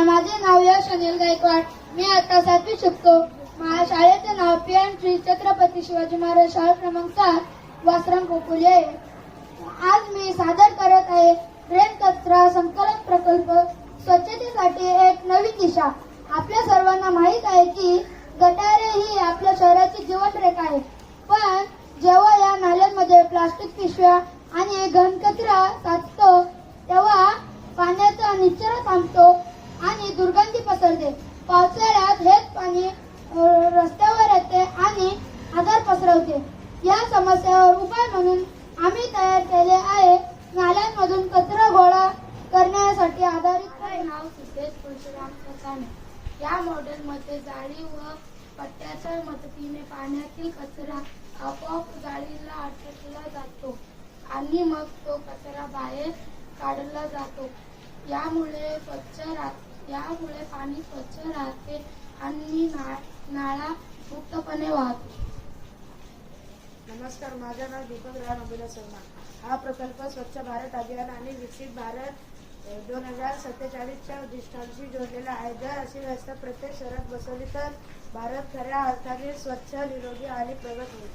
माझे नाव यश अनिल गायकवाड. मी आता 7वी शिकतो. माझ्या शाळेचे नाव पी.एन. श्री छत्रपती शिवाजी महाराज शाळा क्रमांक 7 वासरंग खोपोली आहे. आज मी सादर करत आहे ड्रेन कचरा संकलन प्रकल्प स्वच्छतेसाठी एक नवीन दिशा. आपल्या सर्वांना माहीत आहे की गटारे ही आपल्या शहराची जीवनरेखा आहे. पण जेव्हा या नाल्यांमध्ये प्लास्टिक पिशव्या आणि घनकचरा साचतो तेव्हा पाण्याचा निचरा थांबतो आणि दुर्गंधी पसरते. पावसाळ्यात हेच पाणी रस्त्यावर येते आणि आजार पसरवते. या समस्येवर उपाय म्हणून आम्ही तयार केले आहे नाल्यांमधून कचरा गोळा करण्यासाठी आधारित नाव सिद्धेश परशुराम कसाने. या मॉडेलमध्ये जाळी व पट्ट्याच्या मदतीने पाण्यातील कचरा आपोआप जाळीला अटकला जातो आणि मग तो कचरा बाहेर काढला जातो. यामुळे पाणी स्वच्छ राहते आणि नाळा मुक्तपणे वाहतो. नमस्कार, माझं नाव दीपक राव नबीला शर्मा. हा प्रकल्प स्वच्छ भारत अभियान आणि विकसित भारत 2047च्या उद्दिष्टांशी जोडलेला आहे. जर अशी व्यवस्था प्रत्येक शहरात बसवली तर भारत खऱ्या अर्थाने स्वच्छ, निरोगी आणि प्रगत होईल.